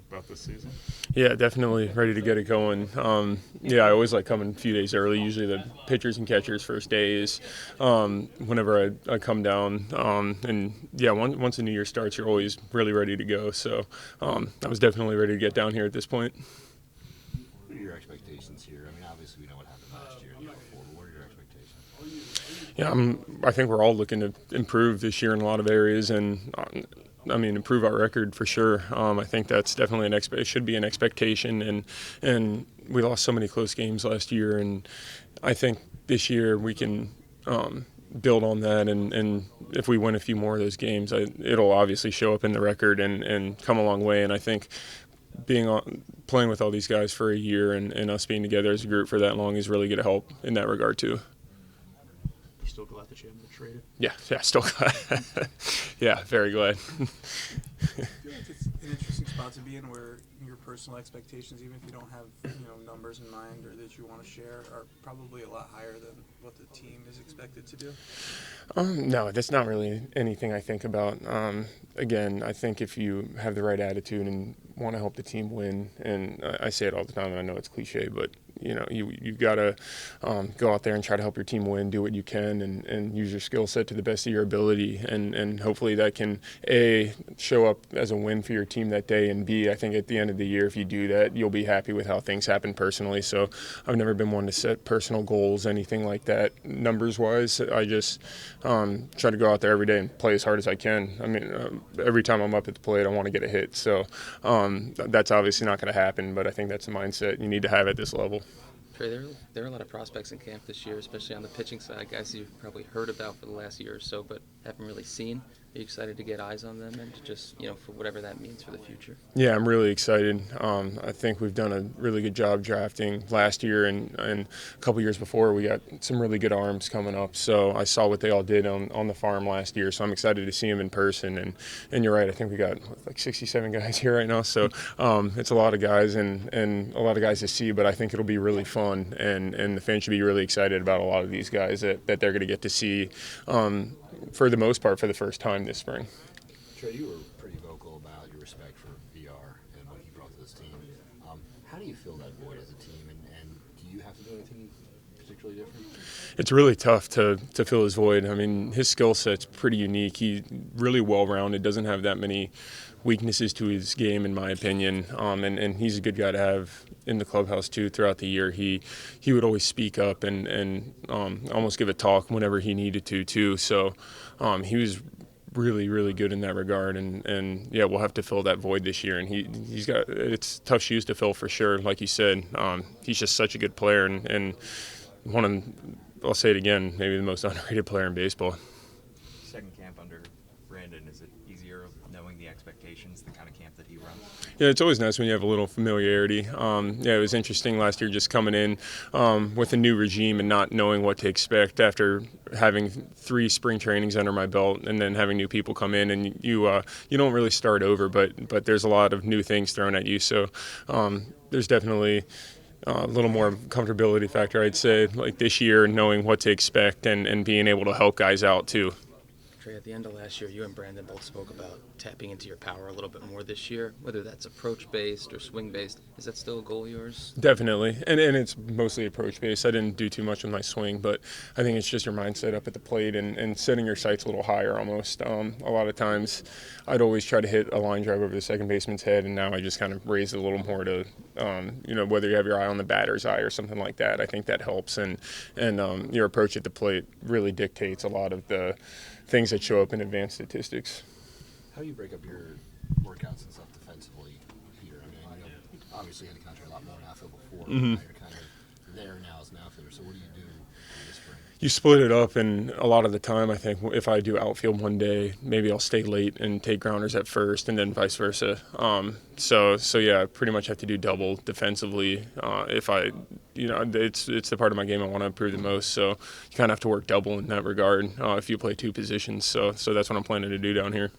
about this season? Yeah, definitely ready to get it going. Yeah, I always like coming a few days early. Usually the pitchers and catchers' first day is whenever I come down. And yeah, once the new year starts, you're always really ready to go. So I was definitely ready to get down here at this point. What are your expectations here? I mean, obviously we know what happened last year and the year before, but what are your expectations? Yeah, I think we're all looking to improve this year in a lot of areas, and improve our record for sure. I think that's definitely it should be an expectation, and we lost so many close games last year, and I think this year we can build on that, and if we win a few more of those games, it'll obviously show up in the record and come a long way. And I think playing with all these guys for a year and us being together as a group for that long is really going to help in that regard too. You still glad that you haven't been traded? Yeah, still glad. Yeah, very glad. I feel like it's an interesting spot to be in where your personal expectations, even if you don't have numbers in mind or that you want to share, are probably a lot higher than what the team is expected to do. No, that's not really anything I think about. Again, I think if you have the right attitude and want to help the team win, and I say it all the time, and I know it's cliche, but you've got to go out there and try to help your team win, do what you can, and use your skill set to the best of your ability, and hopefully that can A, show up as a win for your team that day, and B, I think at the end of the year, if you do that, you'll be happy with how things happen personally. So I've never been one to set personal goals, anything like that, numbers-wise. I just try to go out there every day and play as hard as I can. I mean, every time I'm up at the plate, I want to get a hit. So that's obviously not going to happen, but I think that's a mindset you need to have at this level. Trey, there are a lot of prospects in camp this year, especially on the pitching side, guys you've probably heard about for the last year or so, but haven't really seen. Are you excited to get eyes on them and to just, for whatever that means for the future? Yeah, I'm really excited. I think we've done a really good job drafting last year, and a couple years before we got some really good arms coming up. So I saw what they all did on the farm last year, so I'm excited to see them in person. And you're right, I think we got like 67 guys here right now, so it's a lot of guys and a lot of guys to see, but I think it'll be really fun, and the fans should be really excited about a lot of these guys that they're going to get to see for the most part for the first time this spring. Trey, you were pretty vocal about your respect for VR and what he brought to this team. How do you fill that void as a team, and do you have to do anything particularly different? It's really tough to fill his void. I mean, his skill set's pretty unique. He's really well-rounded, doesn't have that many weaknesses to his game, in my opinion, and he's a good guy to have in the clubhouse too. Throughout the year, he would always speak up and almost give a talk whenever he needed to too. So he was really, really good in that regard, and yeah, we'll have to fill that void this year, and it's tough shoes to fill for sure. Like you said, he's just such a good player, and I'll say it again, maybe the most underrated player in baseball. Second camp under Brandon, is it easier knowing the expectations, the kind of camp that he runs? Yeah, it's always nice when you have a little familiarity. Yeah, it was interesting last year just coming in with a new regime and not knowing what to expect after having 3 spring trainings under my belt, and then having new people come in, and you don't really start over, but there's a lot of new things thrown at you. So there's definitely a little more comfortability factor, I'd say, like this year, knowing what to expect and being able to help guys out too. Trey, at the end of last year, you and Brandon both spoke about tapping into your power a little bit more this year, whether that's approach-based or swing-based. Is that still a goal of yours? Definitely, and it's mostly approach-based. I didn't do too much with my swing, but I think it's just your mindset up at the plate and setting your sights a little higher almost. A lot of times I'd always try to hit a line drive over the second baseman's head, and now I just kind of raise it a little more to, whether you have your eye on the batter's eye or something like that. I think that helps, and your approach at the plate really dictates a lot of the things that show up in advanced statistics. How do you break up your workouts and stuff defensively, Peter? I mean, obviously you had to concentrate a lot more in outfield before. Mm-hmm. Now you're kind of there now as an outfielder. So what do you do this spring? You split it up, and a lot of the time I think if I do outfield one day, maybe I'll stay late and take grounders at first, and then vice versa. So yeah, I pretty much have to do double defensively if I, it's the part of my game I want to improve the most. So you kind of have to work double in that regard if you play 2 positions. So that's what I'm planning to do down here.